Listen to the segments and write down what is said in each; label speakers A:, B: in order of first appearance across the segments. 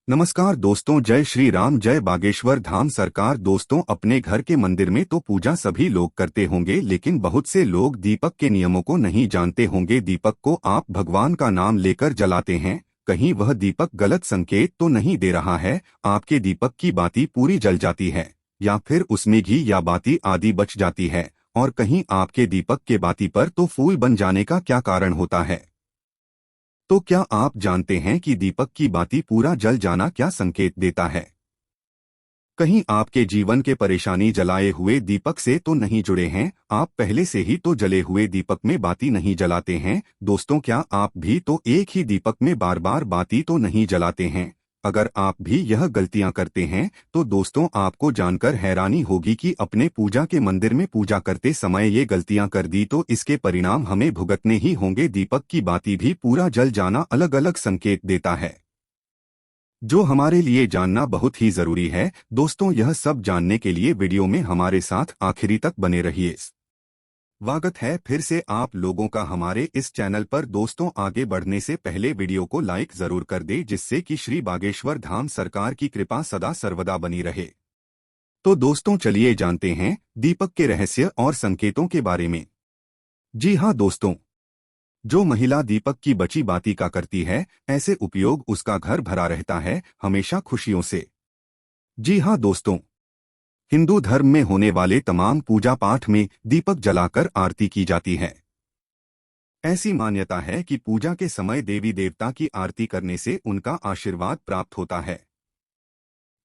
A: नमस्कार दोस्तों, जय श्री राम, जय बागेश्वर धाम सरकार। दोस्तों, अपने घर के मंदिर में तो पूजा सभी लोग करते होंगे, लेकिन बहुत से लोग दीपक के नियमों को नहीं जानते होंगे। दीपक को आप भगवान का नाम लेकर जलाते हैं, कहीं वह दीपक गलत संकेत तो नहीं दे रहा है? आपके दीपक की बाती पूरी जल जाती है, या फिर उसमें घी या बाती आदि बच जाती है? और कहीं आपके दीपक के बाती पर तो फूल बन जाने का क्या कारण होता है? तो क्या आप जानते हैं कि दीपक की बाती पूरा जल जाना क्या संकेत देता है? कहीं आपके जीवन के परेशानी जलाए हुए दीपक से तो नहीं जुड़े हैं? आप पहले से ही तो जले हुए दीपक में बाती नहीं जलाते हैं? दोस्तों, क्या आप भी तो एक ही दीपक में बार बार बाती तो नहीं जलाते हैं? अगर आप भी यह गलतियां करते हैं तो दोस्तों, आपको जानकर हैरानी होगी कि अपने पूजा के मंदिर में पूजा करते समय ये गलतियां कर दी तो इसके परिणाम हमें भुगतने ही होंगे। दीपक की बाती भी पूरा जल जाना अलग अलग संकेत देता है, जो हमारे लिए जानना बहुत ही जरूरी है। दोस्तों, यह सब जानने के लिए वीडियो में हमारे साथ आखिरी तक बने रहिए। स्वागत है फिर से आप लोगों का हमारे इस चैनल पर। दोस्तों, आगे बढ़ने से पहले वीडियो को लाइक जरूर कर दे, जिससे कि श्री बागेश्वर धाम सरकार की कृपा सदा सर्वदा बनी रहे। तो दोस्तों, चलिए जानते हैं दीपक के रहस्य और संकेतों के बारे में। जी हाँ दोस्तों, जो महिला दीपक की बची बाती का करती है, ऐसे उपयोग उसका घर भरा रहता है हमेशा खुशियों से। जी हाँ दोस्तों, हिंदू धर्म में होने वाले तमाम पूजा पाठ में दीपक जलाकर आरती की जाती है। ऐसी मान्यता है कि पूजा के समय देवी देवता की आरती करने से उनका आशीर्वाद प्राप्त होता है।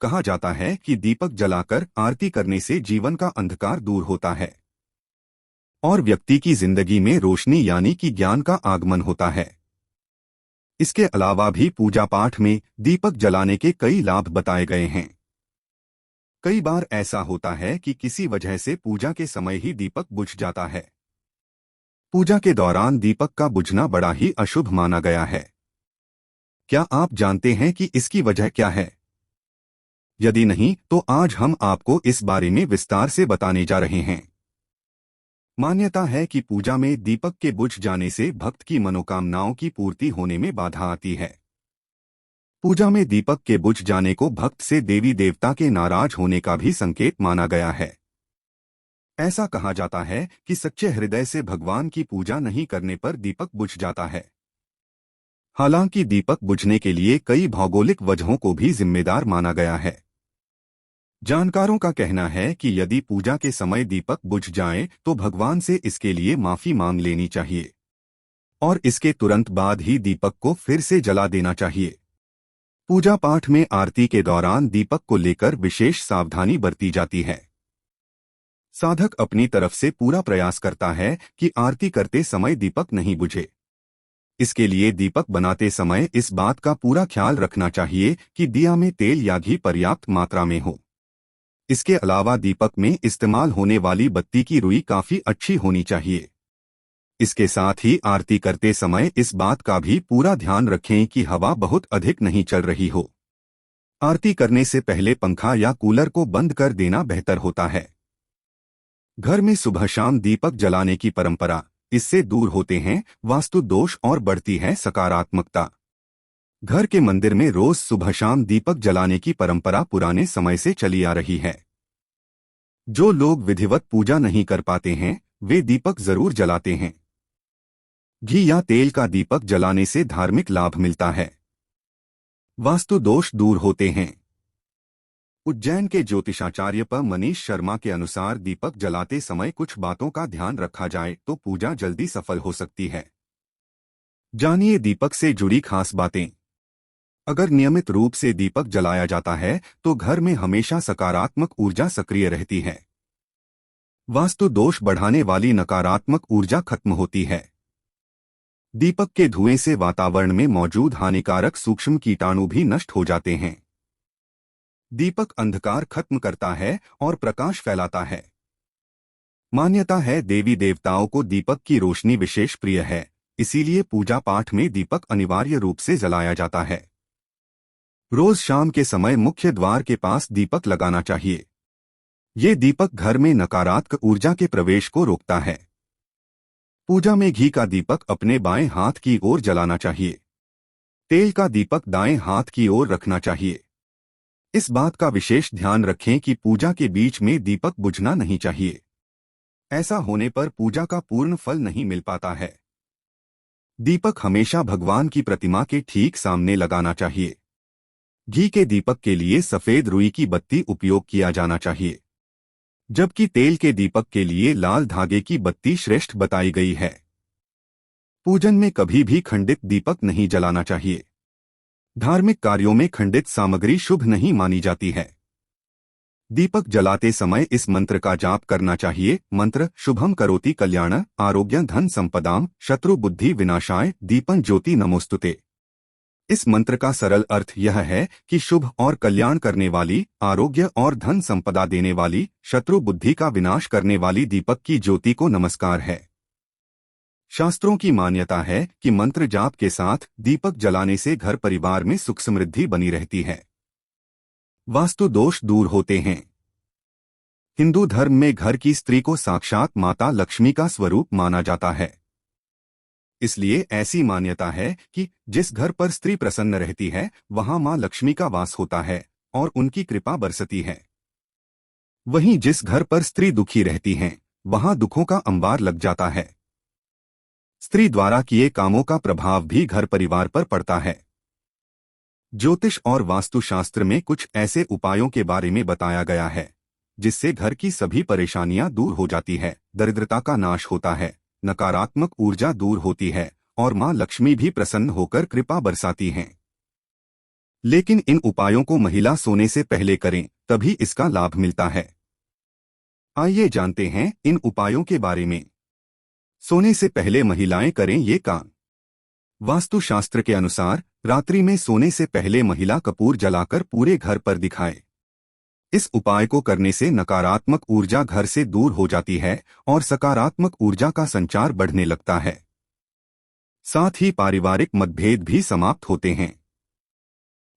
A: कहा जाता है कि दीपक जलाकर आरती करने से जीवन का अंधकार दूर होता है और व्यक्ति की जिंदगी में रोशनी यानी कि ज्ञान का आगमन होता है। इसके अलावा भी पूजा पाठ में दीपक जलाने के कई लाभ बताए गए हैं। कई बार ऐसा होता है कि किसी वजह से पूजा के समय ही दीपक बुझ जाता है। पूजा के दौरान दीपक का बुझना बड़ा ही अशुभ माना गया है। क्या आप जानते हैं कि इसकी वजह क्या है? यदि नहीं तो आज हम आपको इस बारे में विस्तार से बताने जा रहे हैं। मान्यता है कि पूजा में दीपक के बुझ जाने से भक्त की मनोकामनाओं की पूर्ति होने में बाधा आती है। पूजा में दीपक के बुझ जाने को भक्त से देवी देवता के नाराज होने का भी संकेत माना गया है। ऐसा कहा जाता है कि सच्चे हृदय से भगवान की पूजा नहीं करने पर दीपक बुझ जाता है। हालांकि दीपक बुझने के लिए कई भौगोलिक वजहों को भी जिम्मेदार माना गया है। जानकारों का कहना है कि यदि पूजा के समय दीपक बुझ जाए तो भगवान से इसके लिए माफी मांग लेनी चाहिए और इसके तुरंत बाद ही दीपक को फिर से जला देना चाहिए। पूजा पाठ में आरती के दौरान दीपक को लेकर विशेष सावधानी बरती जाती है। साधक अपनी तरफ से पूरा प्रयास करता है कि आरती करते समय दीपक नहीं बुझे। इसके लिए दीपक बनाते समय इस बात का पूरा ख्याल रखना चाहिए कि दिया में तेल या घी पर्याप्त मात्रा में हो। इसके अलावा दीपक में इस्तेमाल होने वाली बत्ती की रुई काफी अच्छी होनी चाहिए। इसके साथ ही आरती करते समय इस बात का भी पूरा ध्यान रखें कि हवा बहुत अधिक नहीं चल रही हो। आरती करने से पहले पंखा या कूलर को बंद कर देना बेहतर होता है। घर में सुबह शाम दीपक जलाने की परंपरा, इससे दूर होते हैं वास्तु दोष और बढ़ती है सकारात्मकता। घर के मंदिर में रोज सुबह शाम दीपक जलाने की परंपरा पुराने समय से चली आ रही है। जो लोग विधिवत पूजा नहीं कर पाते हैं, वे दीपक जरूर जलाते हैं। घी या तेल का दीपक जलाने से धार्मिक लाभ मिलता है, वास्तु दोष दूर होते हैं। उज्जैन के ज्योतिषाचार्य प मनीष शर्मा के अनुसार दीपक जलाते समय कुछ बातों का ध्यान रखा जाए तो पूजा जल्दी सफल हो सकती है। जानिए दीपक से जुड़ी खास बातें। अगर नियमित रूप से दीपक जलाया जाता है तो घर में हमेशा सकारात्मक ऊर्जा सक्रिय रहती है। वास्तु दोष बढ़ाने वाली नकारात्मक ऊर्जा खत्म होती है। दीपक के धुएं से वातावरण में मौजूद हानिकारक सूक्ष्म कीटाणु भी नष्ट हो जाते हैं। दीपक अंधकार खत्म करता है और प्रकाश फैलाता है। मान्यता है देवी देवताओं को दीपक की रोशनी विशेष प्रिय है, इसीलिए पूजा पाठ में दीपक अनिवार्य रूप से जलाया जाता है। रोज शाम के समय मुख्य द्वार के पास दीपक लगाना चाहिए। ये दीपक घर में नकारात्मक ऊर्जा के प्रवेश को रोकता है। पूजा में घी का दीपक अपने बाएं हाथ की ओर जलाना चाहिए। तेल का दीपक दाएं हाथ की ओर रखना चाहिए। इस बात का विशेष ध्यान रखें कि पूजा के बीच में दीपक बुझना नहीं चाहिए। ऐसा होने पर पूजा का पूर्ण फल नहीं मिल पाता है। दीपक हमेशा भगवान की प्रतिमा के ठीक सामने लगाना चाहिए। घी के दीपक के लिए सफेद रुई की बत्ती उपयोग किया जाना चाहिए, जबकि तेल के दीपक के लिए लाल धागे की बत्ती श्रेष्ठ बताई गई है। पूजन में कभी भी खंडित दीपक नहीं जलाना चाहिए। धार्मिक कार्यों में खंडित सामग्री शुभ नहीं मानी जाती है। दीपक जलाते समय इस मंत्र का जाप करना चाहिए। मंत्र: शुभम करोति कल्याण आरोग्य धन संपदाम शत्रु बुद्धि विनाशाय दीपं ज्योति नमोस्तुते। इस मंत्र का सरल अर्थ यह है कि शुभ और कल्याण करने वाली, आरोग्य और धन संपदा देने वाली, शत्रु बुद्धि का विनाश करने वाली दीपक की ज्योति को नमस्कार है। शास्त्रों की मान्यता है कि मंत्र जाप के साथ दीपक जलाने से घर परिवार में सुख समृद्धि बनी रहती है, वास्तु दोष दूर होते हैं। हिंदू धर्म में घर की स्त्री को साक्षात माता लक्ष्मी का स्वरूप माना जाता है। इसलिए ऐसी मान्यता है कि जिस घर पर स्त्री प्रसन्न रहती है वहां मां लक्ष्मी का वास होता है और उनकी कृपा बरसती है। वहीं जिस घर पर स्त्री दुखी रहती हैं वहां दुखों का अंबार लग जाता है। स्त्री द्वारा किए कामों का प्रभाव भी घर परिवार पर पड़ता है। ज्योतिष और वास्तुशास्त्र में कुछ ऐसे उपायों के बारे में बताया गया है जिससे घर की सभी परेशानियां दूर हो जाती है, दरिद्रता का नाश होता है, नकारात्मक ऊर्जा दूर होती है और मां लक्ष्मी भी प्रसन्न होकर कृपा बरसाती हैं। लेकिन इन उपायों को महिला सोने से पहले करें, तभी इसका लाभ मिलता है। आइए जानते हैं इन उपायों के बारे में। सोने से पहले महिलाएं करें ये काम। वास्तुशास्त्र के अनुसार रात्रि में सोने से पहले महिला कपूर जलाकर पूरे घर पर दिखाए। इस उपाय को करने से नकारात्मक ऊर्जा घर से दूर हो जाती है और सकारात्मक ऊर्जा का संचार बढ़ने लगता है। साथ ही पारिवारिक मतभेद भी समाप्त होते हैं।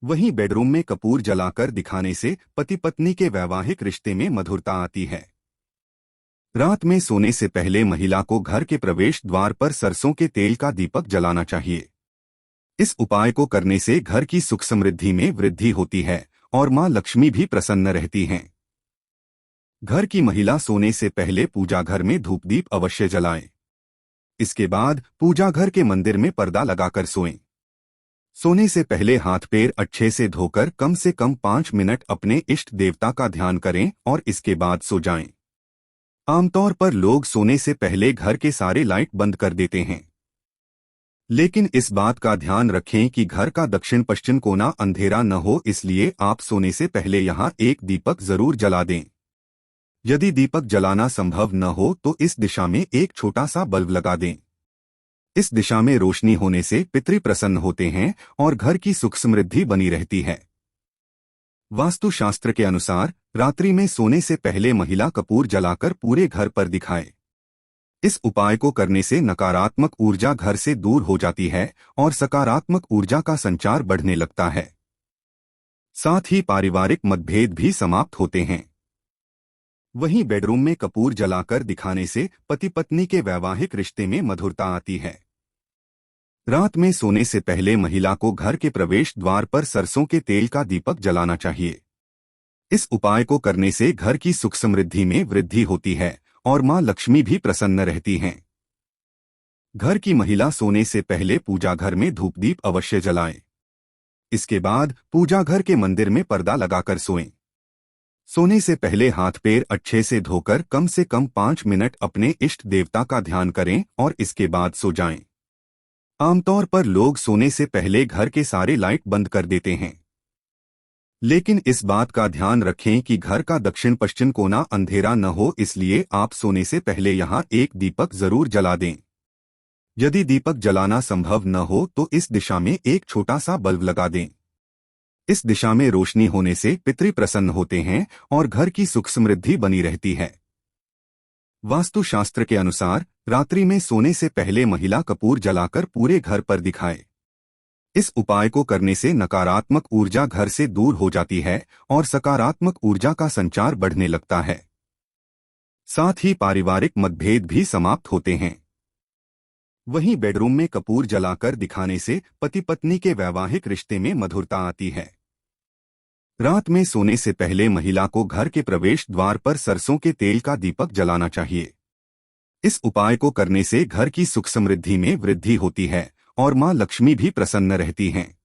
A: वहीं बेडरूम में कपूर जलाकर दिखाने से पति पत्नी के वैवाहिक रिश्ते में मधुरता आती है। रात में सोने से पहले महिला को घर के प्रवेश द्वार पर सरसों के तेल का दीपक जलाना चाहिए। इस उपाय को करने से घर की सुख समृद्धि में वृद्धि होती है और मां लक्ष्मी भी प्रसन्न रहती हैं। घर की महिला सोने से पहले पूजा घर में धूप दीप अवश्य जलाएं। इसके बाद पूजा घर के मंदिर में पर्दा लगाकर सोएं। सोने से पहले हाथ पैर अच्छे से धोकर कम से कम 5 मिनट अपने इष्ट देवता का ध्यान करें और इसके बाद सो जाएं। आमतौर पर लोग सोने से पहले घर के सारे लाइट बंद कर देते हैं, लेकिन इस बात का ध्यान रखें कि घर का दक्षिण पश्चिम कोना अंधेरा न हो, इसलिए आप सोने से पहले यहां एक दीपक जरूर जला दें। यदि दीपक जलाना संभव न हो तो इस दिशा में एक छोटा सा बल्ब लगा दें। इस दिशा में रोशनी होने से पितृ प्रसन्न होते हैं और घर की सुख समृद्धि बनी रहती है। वास्तुशास्त्र के अनुसार रात्रि में सोने से पहले महिला कपूर जलाकर पूरे घर पर दिखाए। इस उपाय को करने से नकारात्मक ऊर्जा घर से दूर हो जाती है और सकारात्मक ऊर्जा का संचार बढ़ने लगता है। साथ ही पारिवारिक मतभेद भी समाप्त होते हैं। वहीं बेडरूम में कपूर जलाकर दिखाने से पति पत्नी के वैवाहिक रिश्ते में मधुरता आती है। रात में सोने से पहले महिला को घर के प्रवेश द्वार पर सरसों के तेल का दीपक जलाना चाहिए। इस उपाय को करने से घर की सुख समृद्धि में वृद्धि होती है और मां लक्ष्मी भी प्रसन्न रहती हैं। घर की महिला सोने से पहले पूजा घर में धूप दीप अवश्य जलाएं। इसके बाद पूजा घर के मंदिर में पर्दा लगाकर सोएं। सोने से पहले हाथ पैर अच्छे से धोकर कम से कम 5 मिनट अपने इष्ट देवता का ध्यान करें और इसके बाद सो जाएं। आमतौर पर लोग सोने से पहले घर के सारे लाइट बंद कर देते हैं, लेकिन इस बात का ध्यान रखें कि घर का दक्षिण पश्चिम कोना अंधेरा न हो, इसलिए आप सोने से पहले यहां एक दीपक जरूर जला दें। यदि दीपक जलाना संभव न हो तो इस दिशा में एक छोटा सा बल्ब लगा दें। इस दिशा में रोशनी होने से पितृ प्रसन्न होते हैं और घर की सुख समृद्धि बनी रहती है। वास्तुशास्त्र के अनुसार रात्रि में सोने से पहले महिला कपूर जलाकर पूरे घर पर दिखाए। इस उपाय को करने से नकारात्मक ऊर्जा घर से दूर हो जाती है और सकारात्मक ऊर्जा का संचार बढ़ने लगता है। साथ ही पारिवारिक मतभेद भी समाप्त होते हैं। वहीं बेडरूम में कपूर जलाकर दिखाने से पति पत्नी के वैवाहिक रिश्ते में मधुरता आती है। रात में सोने से पहले महिला को घर के प्रवेश द्वार पर सरसों के तेल का दीपक जलाना चाहिए। इस उपाय को करने से घर की सुख समृद्धि में वृद्धि होती है और मां लक्ष्मी भी प्रसन्न रहती हैं।